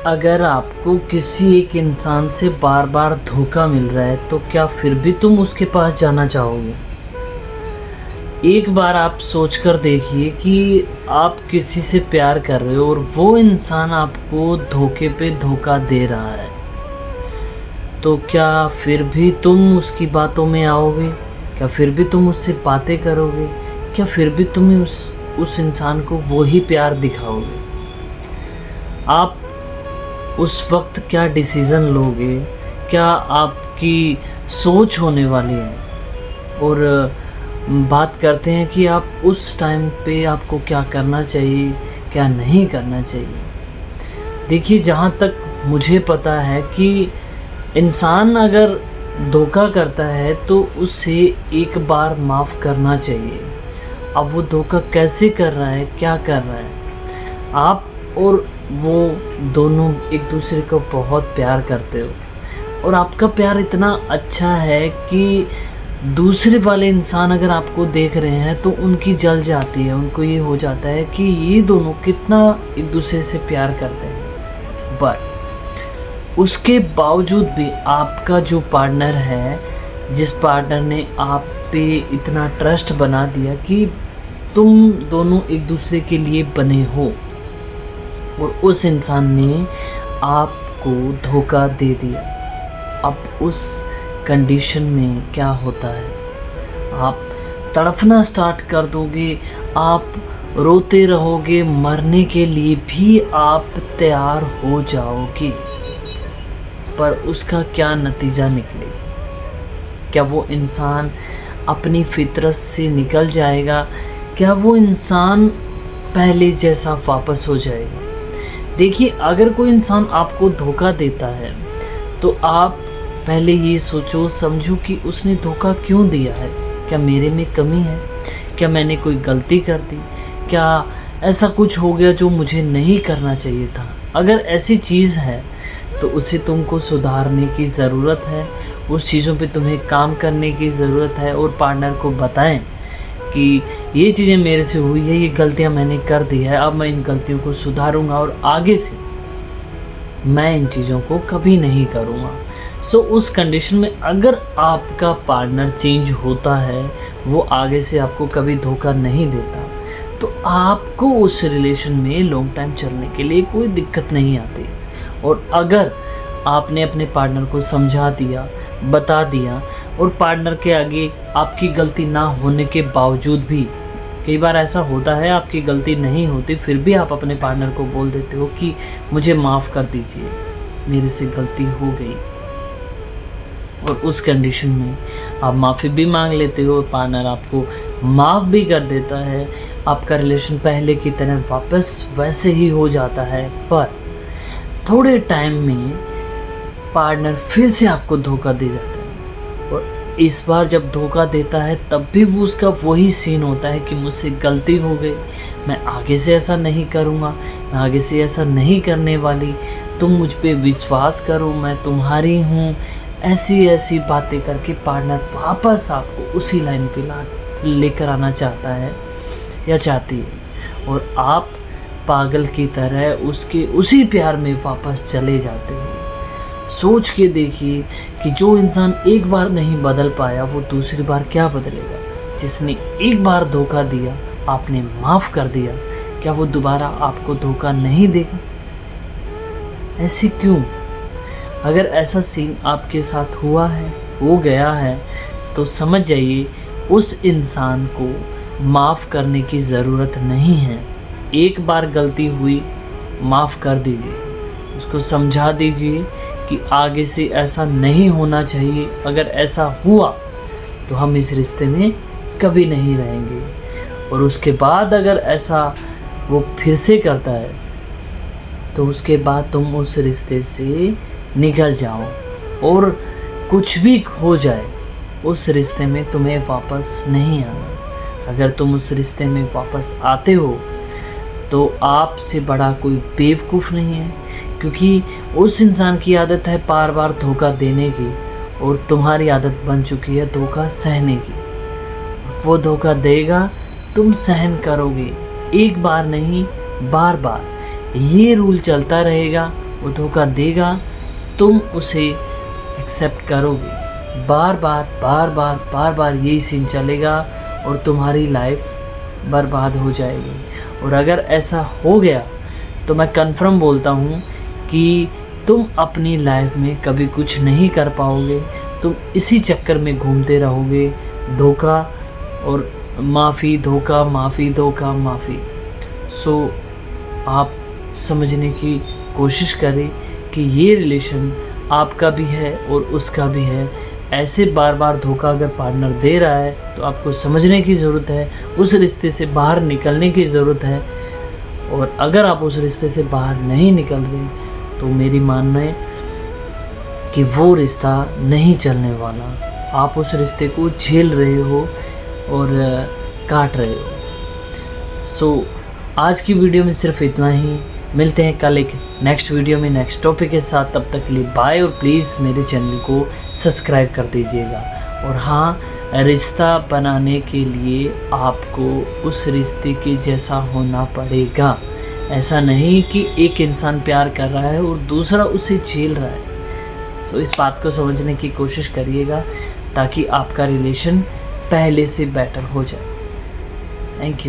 अगर आपको किसी एक इंसान से बार बार धोखा मिल रहा है तो क्या फिर भी तुम उसके पास जाना चाहोगे? एक बार आप सोच कर देखिए कि आप किसी से प्यार कर रहे हो और वो इंसान आपको धोखे पे धोखा दे रहा है, तो क्या फिर भी तुम उसकी बातों में आओगे? क्या फिर भी तुम उससे बातें करोगे? क्या फिर भी तुम्हें उस इंसान को वो ही प्यार दिखाओगे? आप उस वक्त क्या डिसीज़न लोगे? क्या आपकी सोच होने वाली है? और बात करते हैं कि आप उस टाइम पे आपको क्या करना चाहिए, क्या नहीं करना चाहिए। देखिए, जहाँ तक मुझे पता है कि इंसान अगर धोखा करता है तो उसे एक बार माफ़ करना चाहिए। अब वो धोखा कैसे कर रहा है, क्या कर रहा है, आप और वो दोनों एक दूसरे को बहुत प्यार करते हो और आपका प्यार इतना अच्छा है कि दूसरे वाले इंसान अगर आपको देख रहे हैं तो उनकी जल जाती है, उनको ये हो जाता है कि ये दोनों कितना एक दूसरे से प्यार करते हैं। बट उसके बावजूद भी आपका जो पार्टनर है, जिस पार्टनर ने आप पे इतना ट्रस्ट बना दिया कि तुम दोनों एक दूसरे के लिए बने हो, और उस इंसान ने आपको धोखा दे दिया। अब उस कंडीशन में क्या होता है, आप तड़फना स्टार्ट कर दोगे, आप रोते रहोगे, मरने के लिए भी आप तैयार हो जाओगे। पर उसका क्या नतीजा निकलेगा? क्या वो इंसान अपनी फितरत से निकल जाएगा? क्या वो इंसान पहले जैसा वापस हो जाएगा? देखिए, अगर कोई इंसान आपको धोखा देता है तो आप पहले ये सोचो समझो कि उसने धोखा क्यों दिया है। क्या मेरे में कमी है? क्या मैंने कोई गलती कर दी? क्या ऐसा कुछ हो गया जो मुझे नहीं करना चाहिए था? अगर ऐसी चीज़ है तो उसे तुमको सुधारने की ज़रूरत है, उस चीज़ों पे तुम्हें काम करने की ज़रूरत है और पार्टनर को बताएं कि ये चीज़ें मेरे से हुई है, ये गलतियां मैंने कर दी है, अब मैं इन गलतियों को सुधारूंगा और आगे से मैं इन चीज़ों को कभी नहीं करूंगा। सो उस कंडीशन में अगर आपका पार्टनर चेंज होता है, वो आगे से आपको कभी धोखा नहीं देता, तो आपको उस रिलेशन में लॉन्ग टाइम चलने के लिए कोई दिक्कत नहीं आती। और अगर आपने अपने पार्टनर को समझा दिया, बता दिया, और पार्टनर के आगे आपकी गलती ना होने के बावजूद भी, कई बार ऐसा होता है आपकी गलती नहीं होती फिर भी आप अपने पार्टनर को बोल देते हो कि मुझे माफ़ कर दीजिए, मेरे से गलती हो गई, और उस कंडीशन में आप माफ़ी भी मांग लेते हो और पार्टनर आपको माफ़ भी कर देता है, आपका रिलेशन पहले की तरह वापस वैसे ही हो जाता है। पर थोड़े टाइम में पार्टनर फिर से आपको धोखा दे जाता है, और इस बार जब धोखा देता है तब भी वो उसका वही सीन होता है कि मुझसे गलती हो गई, मैं आगे से ऐसा नहीं करूँगा, मैं आगे से ऐसा नहीं करने वाली, तुम मुझ पे विश्वास करो, मैं तुम्हारी हूँ। ऐसी ऐसी बातें करके पार्टनर वापस आपको उसी लाइन पे लेकर आना चाहता है या चाहती है, और आप पागल की तरह उसके उसी प्यार में वापस चले जाते हो। सोच के देखिए कि जो इंसान एक बार नहीं बदल पाया वो दूसरी बार क्या बदलेगा। जिसने एक बार धोखा दिया, आपने माफ़ कर दिया, क्या वो दोबारा आपको धोखा नहीं देगा? ऐसे क्यों? अगर ऐसा सीन आपके साथ हुआ है, हो गया है, तो समझ जाइए उस इंसान को माफ़ करने की ज़रूरत नहीं है। एक बार गलती हुई, माफ़ कर दीजिए, उसको समझा दीजिए कि आगे से ऐसा नहीं होना चाहिए, अगर ऐसा हुआ तो हम इस रिश्ते में कभी नहीं रहेंगे। और उसके बाद अगर ऐसा वो फिर से करता है तो उसके बाद तुम उस रिश्ते से निकल जाओ, और कुछ भी हो जाए उस रिश्ते में तुम्हें वापस नहीं आना। अगर तुम उस रिश्ते में वापस आते हो तो आपसे बड़ा कोई बेवकूफ़ नहीं है, क्योंकि उस इंसान की आदत है बार बार धोखा देने की, और तुम्हारी आदत बन चुकी है धोखा सहने की। वो धोखा देगा, तुम सहन करोगे, एक बार नहीं बार बार, ये रूल चलता रहेगा। वो धोखा देगा, तुम उसे एक्सेप्ट करोगे। बार बार यही सीन चलेगा और तुम्हारी लाइफ बर्बाद हो जाएगी। और अगर ऐसा हो गया तो मैं कन्फर्म बोलता हूँ कि तुम अपनी लाइफ में कभी कुछ नहीं कर पाओगे। तुम इसी चक्कर में घूमते रहोगे, धोखा और माफ़ी, धोखा माफ़ी, धोखा माफ़ी। सो आप समझने की कोशिश करें कि ये रिलेशन आपका भी है और उसका भी है। ऐसे बार बार धोखा अगर पार्टनर दे रहा है तो आपको समझने की ज़रूरत है, उस रिश्ते से बाहर निकलने की ज़रूरत है। और अगर आप उस रिश्ते से बाहर नहीं निकल रहे तो मेरी मानना है कि वो रिश्ता नहीं चलने वाला। आप उस रिश्ते को झेल रहे हो और काट रहे हो। सो आज की वीडियो में सिर्फ इतना ही। मिलते हैं कल एक नेक्स्ट वीडियो में नेक्स्ट टॉपिक के साथ। तब तक के लिए बाय और प्लीज़ मेरे चैनल को सब्सक्राइब कर दीजिएगा। और हाँ, रिश्ता बनाने के लिए आपको उस रिश्ते के जैसा होना पड़ेगा। ऐसा नहीं कि एक इंसान प्यार कर रहा है और दूसरा उसे झेल रहा है। सो इस बात को समझने की कोशिश करिएगा ताकि आपका रिलेशन पहले से बेटर हो जाए। Thank you.